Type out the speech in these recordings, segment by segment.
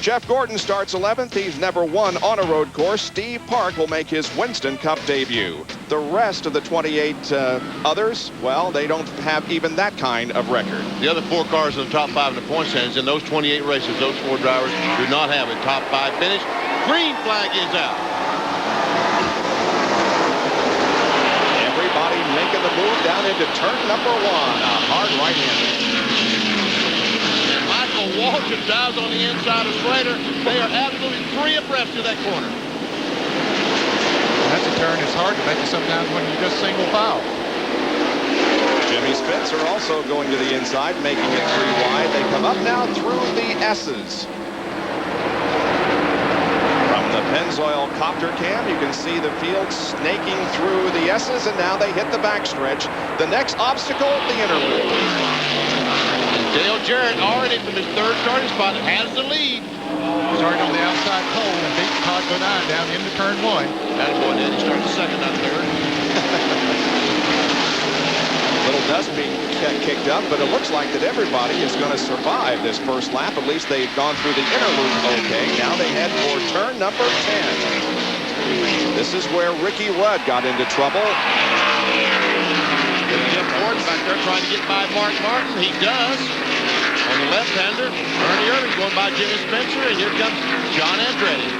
Jeff Gordon starts 11th. He's never won on a road course. Steve Park will make his Winston Cup debut. The rest of the 28 others, well, they don't have even that kind of record. The other 4 cars in the top 5 in the point standings in those 28 races, those 4 drivers do not have a top 5 finish. Green flag is out. Everybody making the move down into turn number 1. A hard right-hander. Walton dives on the inside of Slater. They are absolutely 3 abreast to that corner. That's a turn. It's hard to make it sometimes when you just single file. Jimmy Spencer also going to the inside, making it 3 wide. They come up now through the S's. From the Pennzoil copter cam, you can see the field snaking through the S's, and now they hit the backstretch. The next obstacle, the interlude. Dale Jarrett already from his 3rd starting spot has the lead. Starting on the outside pole and beat Todd Bodine down into turn 1. That boy did. He started 2nd, not 3rd. Little dust being kicked up, but it looks like that everybody is going to survive this first lap. At least they've gone through the interlude okay. Now they head for turn number 10. This is where Ricky Rudd got into trouble. Jim Ford back there trying to get by Mark Martin. He does. On the left-hander, Ernie Irving going by Jimmy Spencer, and here comes John Andretti.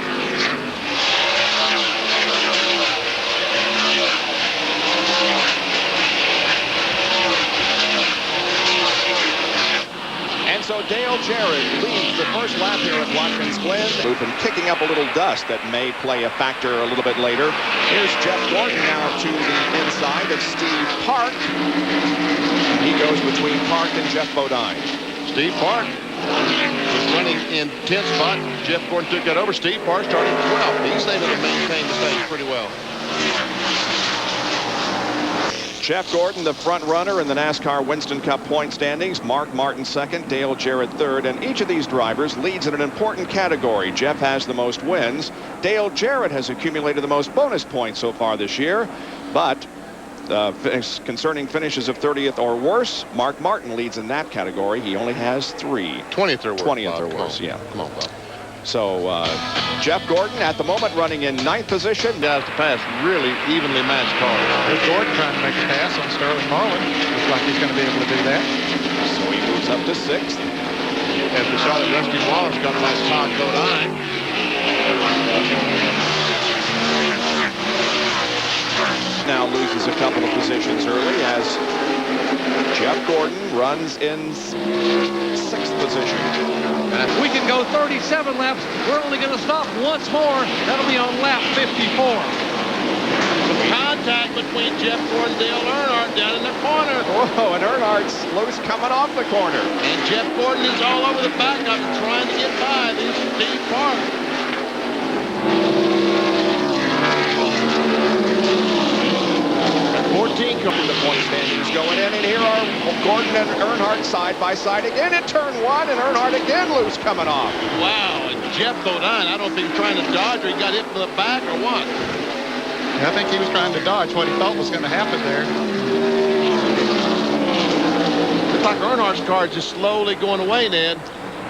And so Dale Jarrett leads the first lap here at Watkins Glen. And kicking up a little dust that may play a factor a little bit later. Here's Jeff Gordon now to the inside of Steve Park. He goes between Park and Jeff Bodine. Steve Park was running in 10th spot. Jeff Gordon took that over. Steve Park starting 12th. He's able to maintain the stage pretty well. Jeff Gordon, the front runner in the NASCAR Winston Cup point standings. Mark Martin 2nd, Dale Jarrett 3rd, and each of these drivers leads in an important category. Jeff has the most wins. Dale Jarrett has accumulated the most bonus points so far this year, but concerning finishes of 30th or worse, Mark Martin leads in that category. He only has 3. 20th or worse. 20th or worse, yeah. Come on, Bob. So Jeff Gordon at the moment running in 9th position. Guys to pass really evenly matched cars. There's Gordon trying to make a pass on Sterling Marlin. Looks like he's going to be able to do that. So he moves up to 6th. As we saw that Rusty Wallace got by Todd Bodine. Now loses a couple of positions early as Jeff Gordon runs in 6th position. And if we can go 37 laps, we're only going to stop once more. That'll be on lap 54. Some contact between Jeff Gordon and Dale Earnhardt down in the corner. Whoa, and Earnhardt's loose coming off the corner. And Jeff Gordon is all over the back of him trying to get by this Steve Park. 14 coming the point standings going in, and here are Gordon and Earnhardt side by side again at turn 1, and Earnhardt again loose coming off. Wow, and Jeff Bodine, I don't know if he was trying to dodge or he got hit from the back or what. I think he was trying to dodge what he thought was going to happen there. Looks like Earnhardt's car is just slowly going away, Ned.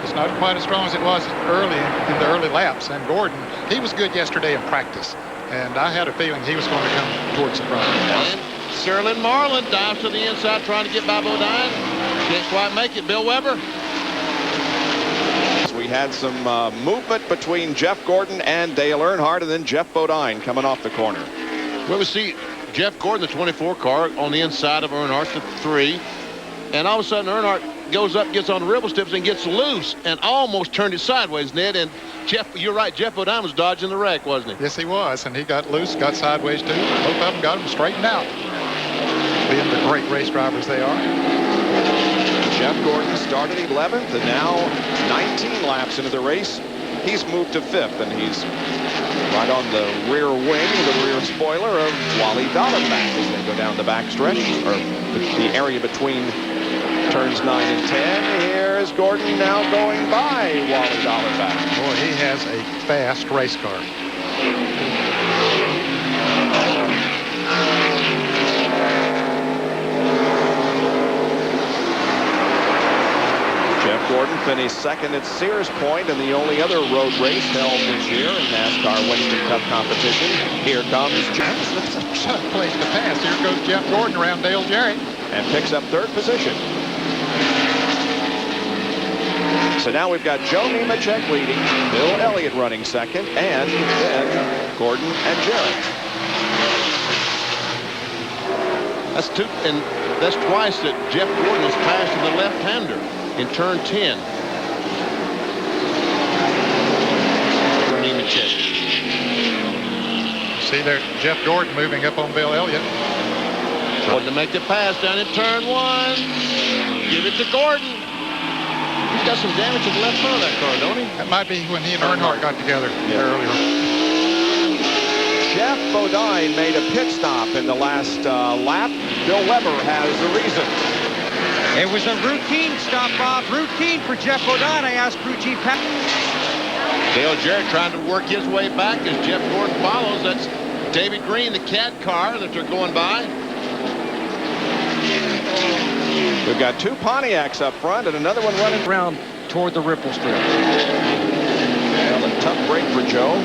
It's not quite as strong as it was early in the early laps. And Gordon, he was good yesterday in practice. And I had a feeling he was going to come towards the front. And Sterling Marlin dives to the inside trying to get by Bodine. Can't quite make it. Bill Weber. We had some movement between Jeff Gordon and Dale Earnhardt, and then Jeff Bodine coming off the corner. Well, we see Jeff Gordon, the 24 car, on the inside of Earnhardt, the 3. And all of a sudden, Earnhardt goes up, gets on the ribble tips, and gets loose, and almost turned it sideways, Ned. And Jeff, you're right, Jeff Bodine was dodging the wreck, wasn't he? Yes, he was, and he got loose, got sideways too. Both of them got him straightened out. Being the great race drivers they are. Jeff Gordon started 11th, and now 19 laps into the race, he's moved to 5th, and he's right on the rear wing, the rear spoiler of Wally Dollenbach as they go down the backstretch, or the area between turns 9 and 10. Here's Gordon now going by Wally Dollenbach. Boy, he has a fast race car. Jeff Gordon finished second at Sears Point in the only other road race held this year in NASCAR Winston Cup competition. Here comes Jeff. That's a tough place to pass. Here goes Jeff Gordon around Dale Jarrett. And picks up third position. So now we've got Joe Nemechek leading, Bill Elliott running second, and then Gordon and Jarrett. That's twice that Jeff Gordon has passed to the left-hander in turn 10. For Nemechek. See there, Jeff Gordon moving up on Bill Elliott. Gordon to make the pass down in turn 1. Give it to Gordon. He's got some damage to the left front of that car, don't he? That might be when he and Earnhardt got together earlier. Jeff Bodine made a pit stop in the last lap. Bill Weber has the reason. It was a routine stop, Bob. Routine for Jeff Bodine. I asked crew chief Pat. Dale Jarrett trying to work his way back as Jeff Gordon follows. That's David Green, the cat car that they're going by. We've got two Pontiacs up front and another one running Around toward the ripple strip. Well, a tough break for Joe.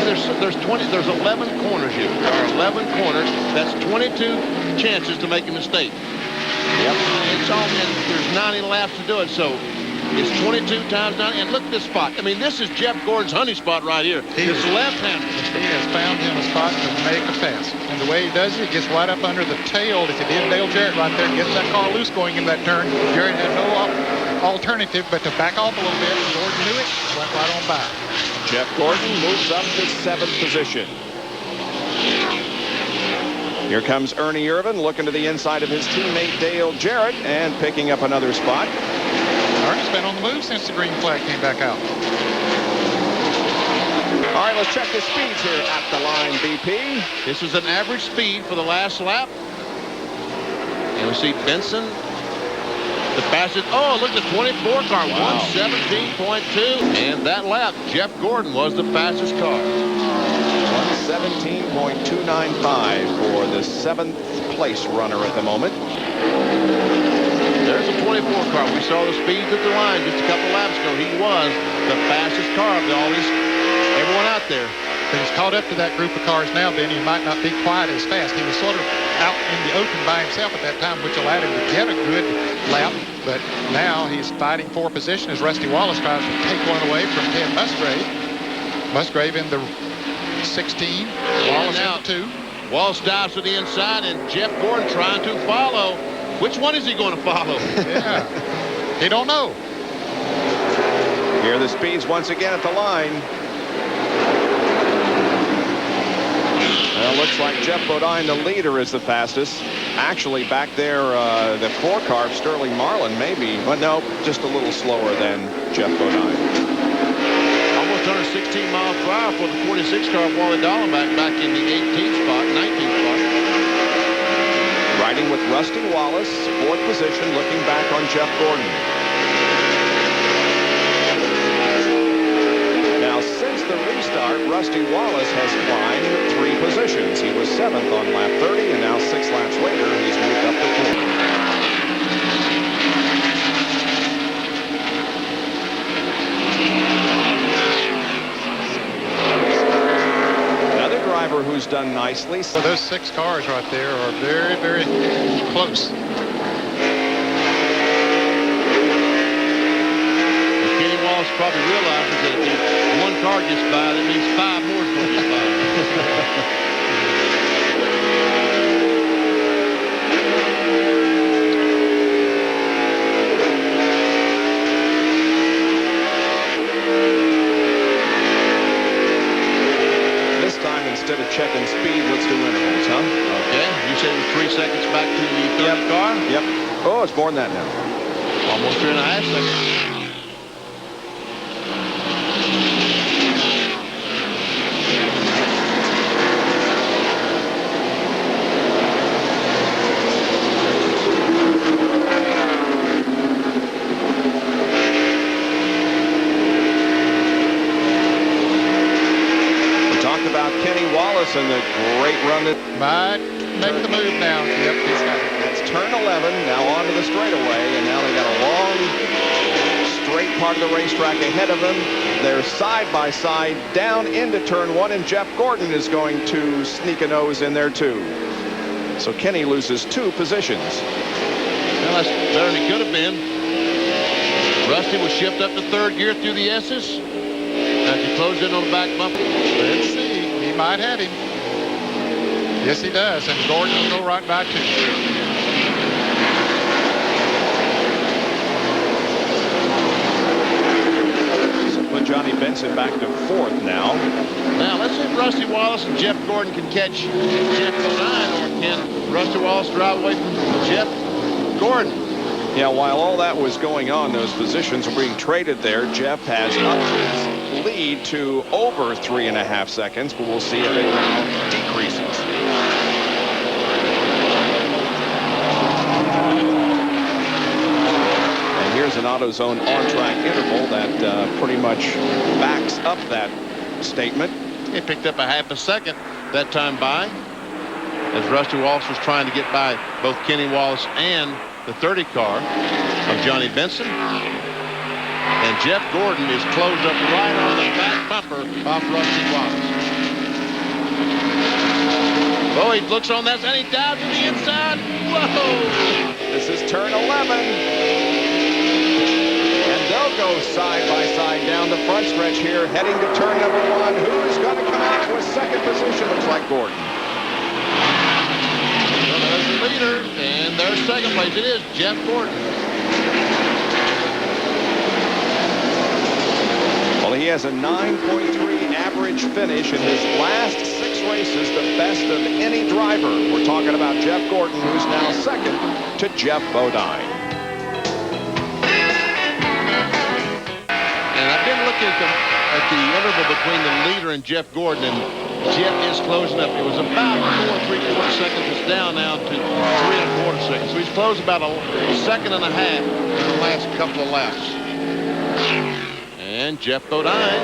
There's 11 corners here. There are 11 corners. That's 22 chances to make a mistake. Yep. And there's 90 laps to do it. So it's 22 times 90. And look at this spot. I mean, this is Jeff Gordon's honey spot right here. This left-hander. He has found him a spot to make a pass. And the way he does it, he gets right up under the tail. If he did Dale Jarrett right there, gets that car loose going in that turn. Jarrett had no alternative but to back off a little bit. Gordon knew it, went right on by. Jeff Gordon moves up to 7th position. Here comes Ernie Irvin looking to the inside of his teammate Dale Jarrett and picking up another spot. Ernie's been on the move since the green flag came back out. All right, let's check the speeds here at the line, BP. This is an average speed for the last lap. And we see Benson. The fastest. Oh, look at the 24 car. Wow. 117.2. And that lap, Jeff Gordon was the fastest car. 117.295 for the 7th place runner at the moment. There's a 24 car. We saw the speeds at the line just a couple laps ago. He was the fastest car of everyone out there. But he's caught up to that group of cars now, then he might not be quite as fast. He was sort of out in the open by himself at that time, which allowed him to get a good lap. But now he's fighting for position as Rusty Wallace tries to take one away from Ted Musgrave. Musgrave in the 16, Wallace in the 2. Wallace dives to the inside, and Jeff Gordon trying to follow. Which one is he going to follow? Yeah, he don't know. Here are the speeds once again at the line. Well, looks like Jeff Bodine, the leader, is the fastest. Actually, back there, the 4 car, Sterling Marlin, maybe. But no, just a little slower than Jeff Bodine. Almost 116 miles per hour for the 46 car of Wally Dallenbach back in the 18th spot, 19th spot. Riding with Rusty Wallace, 4th position, looking back on Jeff Gordon. Now, since the restart, Rusty Wallace has climbed 3 positions. He was 7th on lap 30, and now 6 laps later, he's moved up to 4th. Another driver who's done nicely. So those 6 cars right there are very, very close. Kenny Wallace probably realizes that if one car gets by, that means 5 more is going to get by. This time, instead of checking speed, let's do intervals, huh? Okay, you said it was 3 seconds back to the third car? Yep. Oh, it's more than that now. Almost 3.5 seconds. And the great run that Might make the move now. Yep, he's got it. it's turn 11, now onto the straightaway, and now they got a long great part of the racetrack ahead of him. They're side by side down into turn one, and Jeff Gordon is going to sneak a nose in there too. So Kenny loses 2 positions. Well, that's better than it could have been. Rusty will shift up to 3rd gear through the S's as he closes in on the back bumper. Let's see. He might have him. Yes, he does. And Gordon will go right by 2. Put Johnny Benson back to 4th now. Now, let's see if Rusty Wallace and Jeff Gordon can catch Jeff Bodine, or can Rusty Wallace drive away from Jeff Gordon? Yeah, while all that was going on, those positions were being traded there. Jeff has upped his lead to over 3.5 seconds, but we'll see if it decreases. Here's an AutoZone on-track interval that pretty much backs up that statement. He picked up a half a second that time by, as Rusty Wallace was trying to get by both Kenny Wallace and the 30 car of Johnny Benson. And Jeff Gordon is closed up right on the back bumper off Rusty Wallace. Oh, he looks on that side, and he dives to the inside. Whoa! This is turn 11. They'll go side by side down the front stretch here, heading to turn number 1. Who's going to come out to a 2nd position? Looks like Gordon. Well, there's the leader, and there's 2nd place. It is Jeff Gordon. Well, he has a 9.3 average finish in his last 6 races, the best of any driver. We're talking about Jeff Gordon, who's now 2nd to Jeff Bodine. And I've been looking at the interval between the leader and Jeff Gordon, and Jeff is closing up. It was about 4 3/4 seconds. It's down now to 3 1/4 seconds. So he's closed about a 1.5 seconds in the last couple of laps. And Jeff Bodine.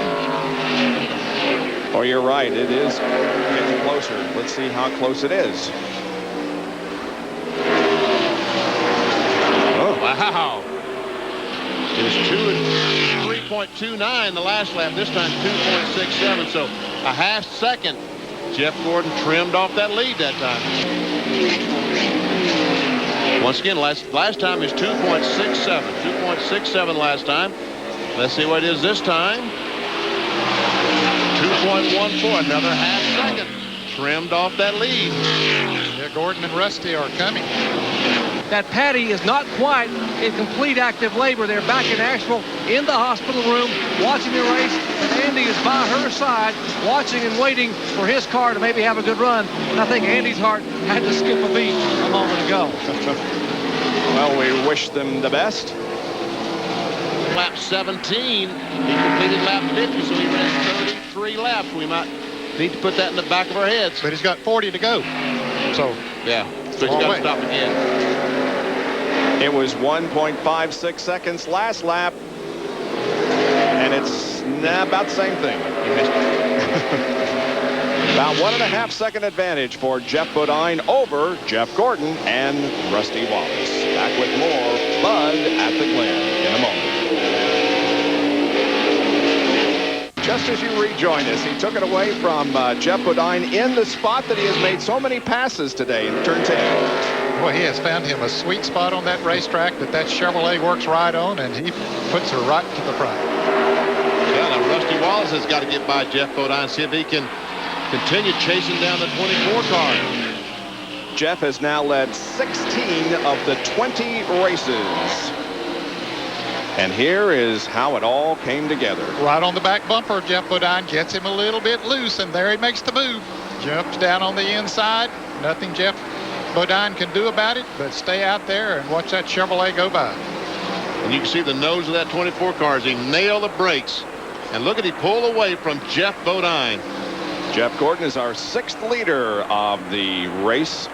Oh, you're right. It is getting closer. Let's see how close it is. Oh, wow. It was 3.29 the last lap. This time 2.67. So a half second. Jeff Gordon trimmed off that lead that time. Once again, last time is 2.67. 2.67 last time. Let's see what it is this time. 2.14. Another half second. Trimmed off that lead. Yeah, Gordon and Rusty are coming. That Patty is not quite in complete active labor. They're back in Asheville in the hospital room watching the race. And Andy is by her side watching and waiting for his car to maybe have a good run. And I think Andy's heart had to skip a beat a moment ago. Well, we wish them the best. Lap 17, he completed lap 50, so he ran 33 laps. We might need to put that in the back of our heads. But he's got 40 to go. So, yeah, so he's got to stop again. It was 1.56 seconds last lap, and it's about the same thing. You missed it. About 1.5 second advantage for Jeff Bodine over Jeff Gordon and Rusty Wallace. Back with more Bud at the Glen in a moment. Just as you rejoin us, he took it away from Jeff Bodine in the spot that he has made so many passes today in turn 10. Boy, he has found him a sweet spot on that racetrack that Chevrolet works right on, and he puts her right to the front. Yeah, now Rusty Wallace has got to get by Jeff Bodine, see if he can continue chasing down the 24 car. Jeff has now led 16 of the 20 races. And here is how it all came together. Right on the back bumper, Jeff Bodine gets him a little bit loose, and there he makes the move. Jumps down on the inside. Nothing Jeff Bodine can do about it, but stay out there and watch that Chevrolet go by. And you can see the nose of that 24 car as he nailed the brakes. And look at he pull away from Jeff Bodine. Jeff Gordon is our 6th leader of the race.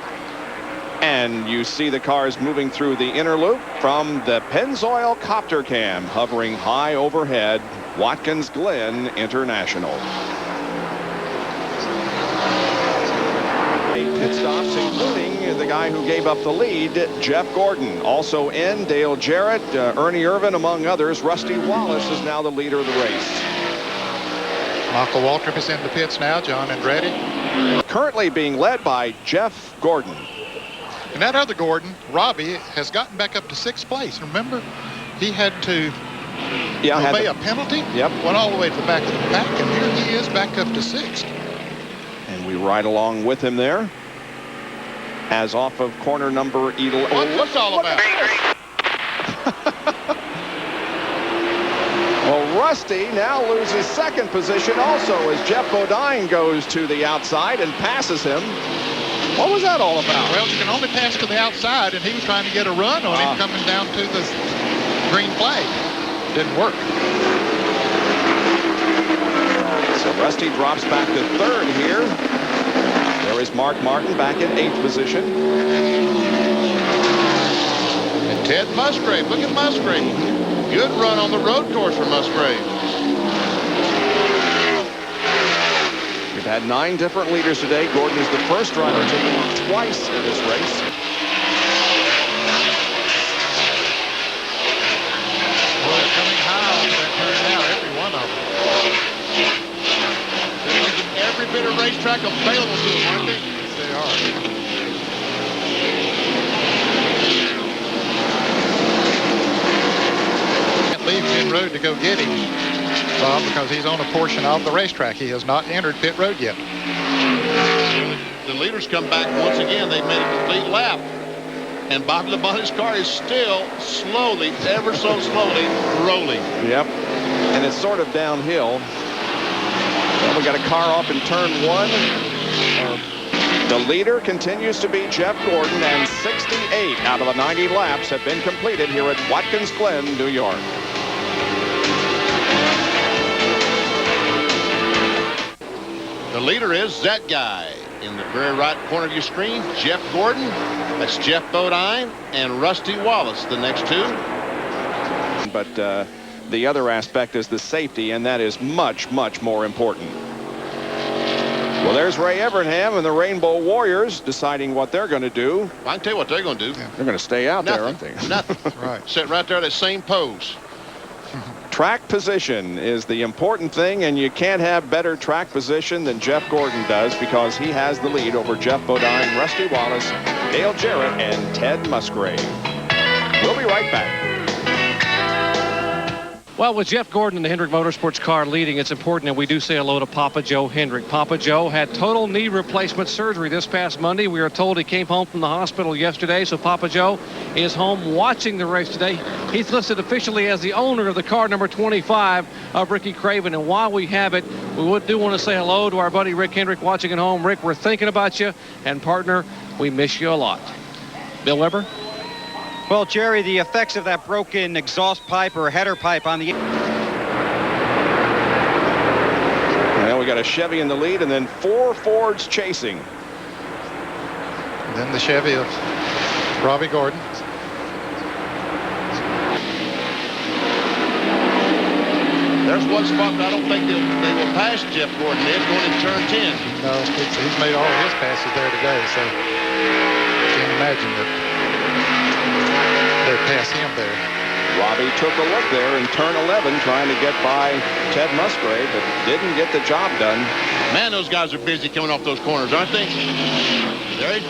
And you see the cars moving through the inner loop from the Pennzoil Copter Cam hovering high overhead, Watkins Glen International. pit stops, including the guy who gave up the lead, Jeff Gordon. Also in, Dale Jarrett, Ernie Irvin, among others. Rusty Wallace is now the leader of the race. Michael Waltrip is in the pits now. John Andretti. Currently being led by Jeff Gordon. And that other Gordon, Robbie, has gotten back up to 6th place. Remember, he had to obey a penalty. Yep. Went all the way to the back of the pack, and here he is back up to 6th. And we ride along with him there. As off of corner number 11. What's this all about? Well, Rusty now loses 2nd position also as Jeff Bodine goes to the outside and passes him. What was that all about? Well, you can only pass to the outside, and he was trying to get a run on him coming down to the green flag. Didn't work. So Rusty drops back to 3rd here. There is Mark Martin back in 8th position. And Ted Musgrave. Look at Musgrave. Good run on the road course for Musgrave. We've had 9 different leaders today. Gordon is the first driver to lead twice in this race. Well, they're coming high on that turn now, every one of them. They're using every bit of racetrack available to them, aren't they? Yes, they are. Can't leave pit road to go get him, Bob, because he's on a portion of the racetrack. He has not entered pit road yet. The leaders come back once again. They made a complete lap. And Bobby Labonte's car is still slowly, ever so slowly, rolling. Yep. And it's sort of downhill. Well, we got a car off in turn 1. The leader continues to be Jeff Gordon, and 68 out of the 90 laps have been completed here at Watkins Glen, New York. The leader is that guy. In the very right corner of your screen, Jeff Gordon. That's Jeff Bodine and Rusty Wallace, the next 2. But the other aspect is the safety, and that is much, much more important. Well, there's Ray Evernham and the Rainbow Warriors deciding what they're going to do. I can tell you what they're going to do. Yeah. They're going to stay out there, aren't they? Nothing. Right. Sit right there, that same pose. Track position is the important thing, and you can't have better track position than Jeff Gordon does, because he has the lead over Jeff Bodine, Rusty Wallace, Dale Jarrett, and Ted Musgrave. We'll be right back. Well, with Jeff Gordon in the Hendrick Motorsports car leading, it's important that we do say hello to Papa Joe Hendrick. Papa Joe had total knee replacement surgery this past Monday. We are told he came home from the hospital yesterday, so Papa Joe is home watching the race today. He's listed officially as the owner of the car number 25 of Ricky Craven. And while we have it, we do want to say hello to our buddy Rick Hendrick watching at home. Rick, we're thinking about you, and partner, we miss you a lot. Bill Weber? Well, Jerry, the effects of that broken exhaust pipe or header pipe on the... Well, we got a Chevy in the lead, and then 4 Fords chasing. And then the Chevy of Robbie Gordon. There's one spot that I don't think they will pass Jeff Gordon. They're going in turn 10. No, he's made all of his passes there today, so can't imagine that they'd pass him there. Robbie took a look there in turn 11, trying to get by Ted Musgrave, but didn't get the job done. Man, those guys are busy coming off those corners, aren't they? There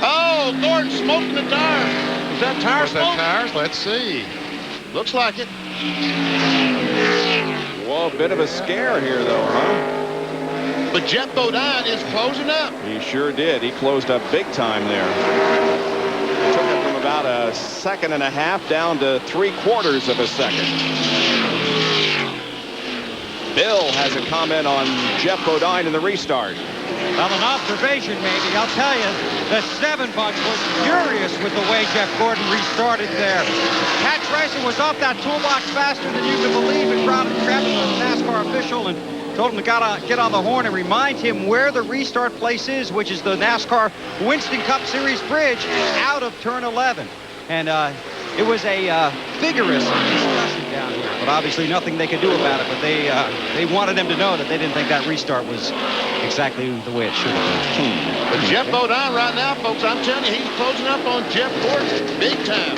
Oh, Gordon smoking the tire. Is that tire smoke? Tires? Let's see. Looks like it. Whoa, a bit of a scare here, though, huh? But Jeff Bodine is closing up. He sure did. He closed up big time there. Took it from about a second and a half down to 3/4 of a second. Bill has a comment on Jeff Bodine in the restart. Well, an observation, maybe. I'll tell you, the 7 bunch was furious with the way Jeff Gordon restarted there. Pat Tracer was off that toolbox faster than you could believe, and grabbed the NASCAR official and told him to get on the horn and remind him where the restart place is, which is the NASCAR Winston Cup Series bridge out of turn 11. And it was a vigorous discussion down here. but obviously nothing they could do about it. But they wanted him to know that they didn't think that restart was exactly the way it should have been. But Jeff Bodine right now, folks, I'm telling you, he's closing up on Jeff Gordon big time.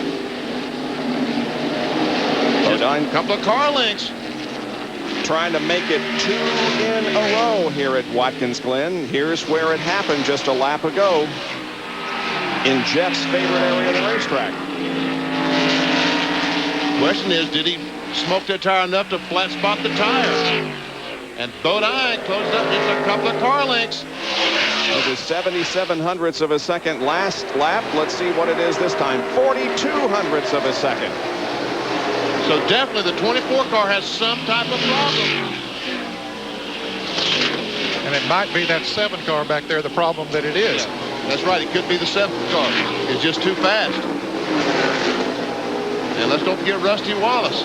Bodine, a couple of car links. Trying to make it 2 in a row here at Watkins Glen. Here's where it happened just a lap ago in Jeff's favorite area of the racetrack. Question is, did he smoke that tire enough to flat spot the tire? And Bodine closed up just a couple of car links. It was 77 hundredths of a second last lap. Let's see what it is this time. 42 hundredths of a second. So definitely the 24 car has some type of problem. And it might be that 7 car back there the problem that it is. Yeah, that's right. It could be the 7th car. It's just too fast. And let's don't forget Rusty Wallace.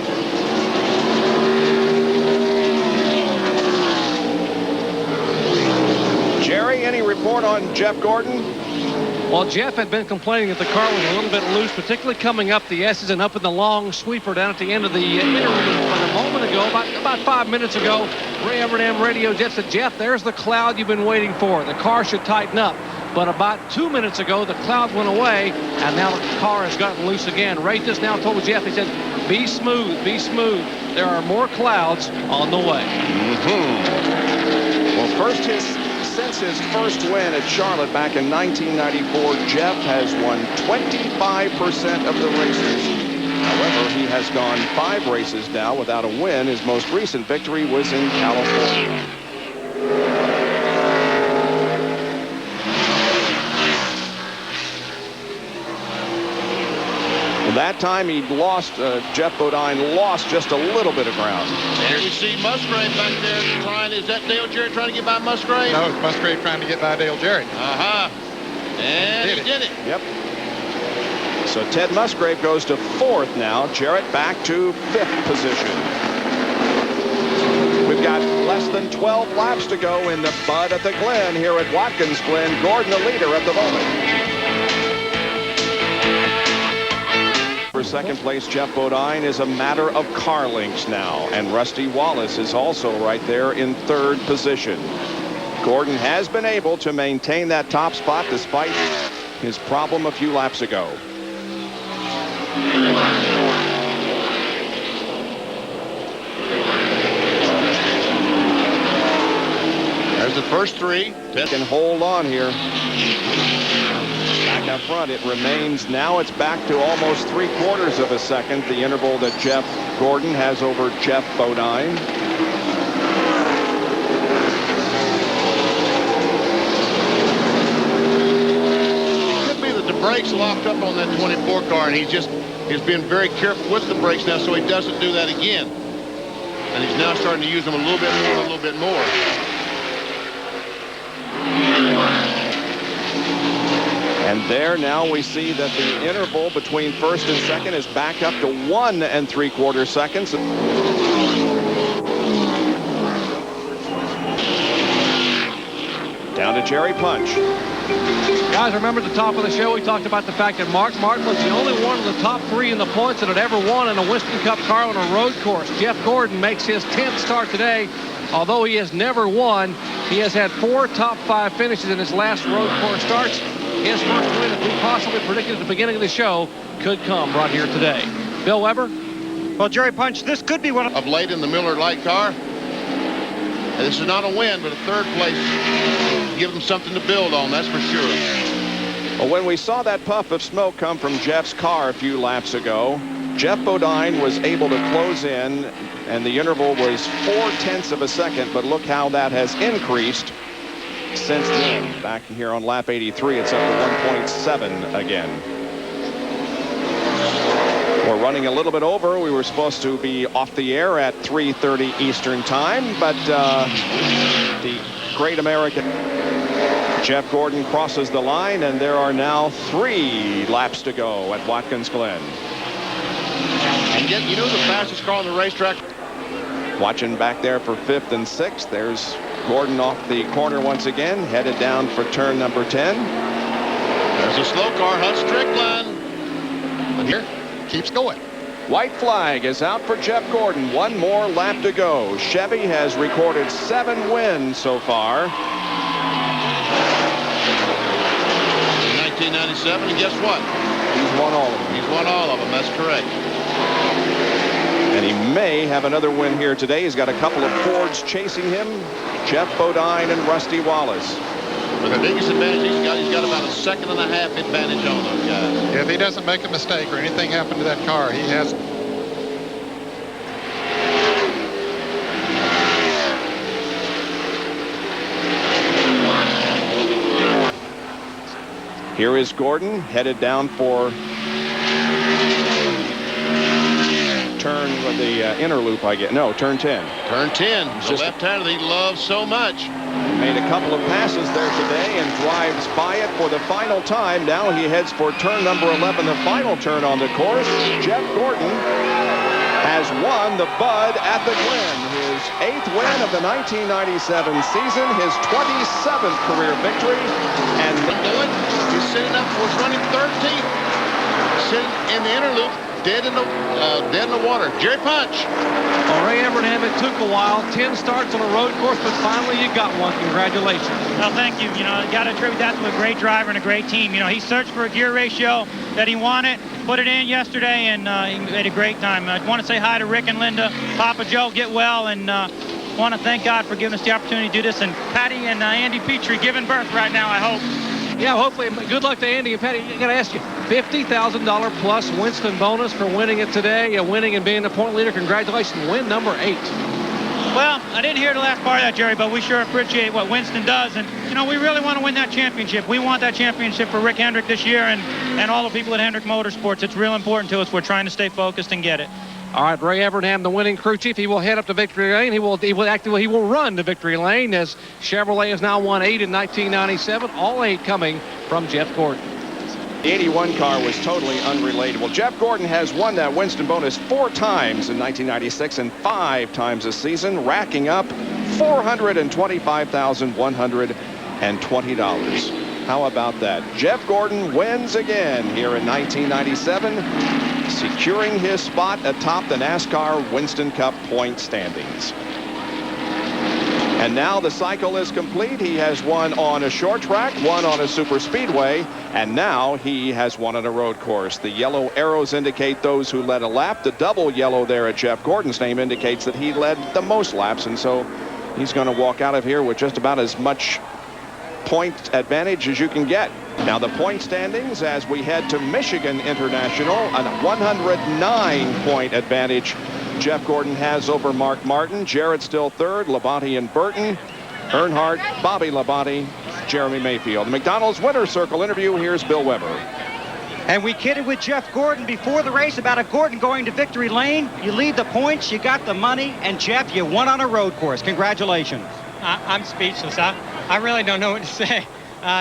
Jerry, any report on Jeff Gordon? Well, Jeff had been complaining that the car was a little bit loose, particularly coming up the S's and up in the long sweeper down at the end of the interlude. But a moment ago, about 5 minutes ago, Ray Evernham radio jet said, Jeff, there's the cloud you've been waiting for. The car should tighten up. But about 2 minutes ago, the cloud went away, and now the car has gotten loose again. Ray just now told Jeff, he said, be smooth, be smooth. There are more clouds on the way. Well, since his first win at Charlotte back in 1994, Jeff has won 25% of the races. However, he has gone 5 races now without a win. His most recent victory was in California. Well, that time he lost, Jeff Bodine lost just a little bit of ground. There you see Musgrave back there trying. Is that Dale Jarrett trying to get by Musgrave? No, it's Musgrave trying to get by Dale Jarrett. And he did it. Yep. So Ted Musgrave goes to 4th now. Jarrett back to 5th position. We've got less than 12 laps to go in the bud at the Glen here at Watkins Glen. Gordon the leader at the moment. For second place, Jeff Bodine is a matter of car links now, and Rusty Wallace is also right there in 3rd position. Gordon has been able to maintain that top spot despite his problem a few laps ago. There's the first 3. Can hold on here. Back up front, it remains. Now it's back to almost 3/4 of a second, the interval that Jeff Gordon has over Jeff Bodine. It could be that the brakes locked up on that 24 car, and he's been very careful with the brakes now so he doesn't do that again. And he's now starting to use them a little bit more. And there now we see that the interval between 1st and 2nd is back up to 1 3/4 seconds. Down to Jerry Punch. Guys, remember at the top of the show, we talked about the fact that Mark Martin was the only one of the top 3 in the points that had ever won in a Winston Cup car on a road course. Jeff Gordon makes his 10th start today. Although he has never won, he has had 4 top 5 finishes in his last road course starts. His first win, as we possibly predicted at the beginning of the show, could come right here today. Bill Weber? Well, Jerry Punch, this could be one Of late in the Miller Lite car. And this is not a win, but a 3rd place. Give them something to build on, that's for sure. Well, when we saw that puff of smoke come from Jeff's car a few laps ago, Jeff Bodine was able to close in, and the interval was 0.4 of a second, but look how that has increased since then. Back here on lap 83, it's up to 1.7 again. We're running a little bit over. We were supposed to be off the air at 3:30 Eastern time, but the great American Jeff Gordon crosses the line, and there are now 3 laps to go at Watkins Glen. And yet, you know the fastest car on the racetrack? Watching back there for 5th and 6th. There's Gordon off the corner once again, headed down for turn number 10. There's a slow car, Hunt Strickland. But here, keeps going. White flag is out for Jeff Gordon. One more lap to go. Chevy has recorded 7 wins so far. 1997, and guess what? He's won all of them. He's won all of them. That's correct. And he may have another win here today. He's got a couple of Fords chasing him. Jeff Bodine and Rusty Wallace. But the biggest advantage he's got about a 1.5 second advantage on those guys. If he doesn't make a mistake or anything happen to that car, he has. Here is Gordon headed down for turn of the inner loop, I get. No, turn 10. Turn 10. The left-hander that he loves so much. Made a couple of passes there today and drives by it for the final time. Now he heads for turn number 11, the final turn on the course. Jeff Gordon has won the Bud at the Glen. His 8th win of the 1997 season, his 27th career victory. And he's sitting up for running 13th. Sitting in the inner loop. Dead in the water. Jerry Punch. Well, Ray Evernham, it took a while. 10 starts on a road course, but finally you got one. Congratulations. Well, thank you. You know, you got to attribute that to a great driver and a great team. You know, he searched for a gear ratio that he wanted, put it in yesterday, and he made a great time. I want to say hi to Rick and Linda, Papa Joe, get well, and want to thank God for giving us the opportunity to do this. And Patty and Andy Petrie giving birth right now, I hope. Yeah, hopefully. Good luck to Andy and Patty. I got to ask you, $50,000 plus Winston bonus for winning it today, winning and being the point leader. Congratulations. Win number 8. Well, I didn't hear the last part of that, Jerry, but we sure appreciate what Winston does. And, you know, we really want to win that championship. We want that championship for Rick Hendrick this year and all the people at Hendrick Motorsports. It's real important to us. We're trying to stay focused and get it. All right, Ray Evernham, the winning crew chief. He will head up to victory lane. He will run to victory lane, as Chevrolet has now won 8 in 1997. All 8 coming from Jeff Gordon. The 81 car was totally unrelated. Well, Jeff Gordon has won that Winston bonus 4 times in 1996 and 5 times this season, racking up $425,120. How about that? Jeff Gordon wins again here in 1997, securing his spot atop the NASCAR Winston Cup point standings. And now the cycle is complete. He has won on a short track, won on a super speedway, and now he has won on a road course. The yellow arrows indicate those who led a lap. The double yellow there at Jeff Gordon's name indicates that he led the most laps, and so he's going to walk out of here with just about as much point advantage as you can get. Now the point standings as we head to Michigan International, a 109-point advantage Jeff Gordon has over Mark Martin. Jarrett still third, Labonte and Burton, Earnhardt, Bobby Labonte, Jeremy Mayfield. The McDonald's Winner's Circle interview. Here's Bill Weber. And we kidded with Jeff Gordon before the race about a Gordon going to victory lane. You lead the points, you got the money, and Jeff, you won on a road course. Congratulations. I'm speechless. I really don't know what to say.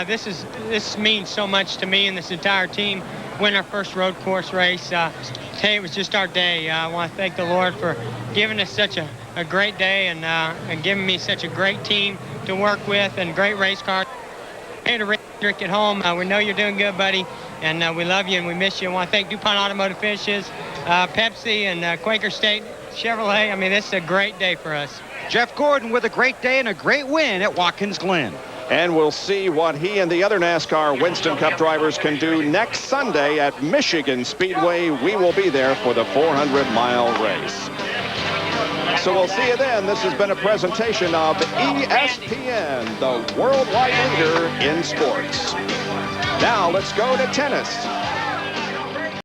This means so much to me and this entire team. Win our first road course race. Today it was just our day. I want to thank the Lord for giving us such a great day and giving me such a great team to work with and great race cars. Hey to Rick at home, we know you're doing good, buddy, and we love you and we miss you. I want to thank DuPont Automotive Finishes, Pepsi, and Quaker State Chevrolet. I mean, this is a great day for us. Jeff Gordon with a great day and a great win at Watkins Glen. And we'll see what he and the other NASCAR Winston Cup drivers can do next Sunday at Michigan Speedway. We will be there for the 400-mile race. So we'll see you then. This has been a presentation of ESPN, the worldwide leader in sports. Now let's go to tennis.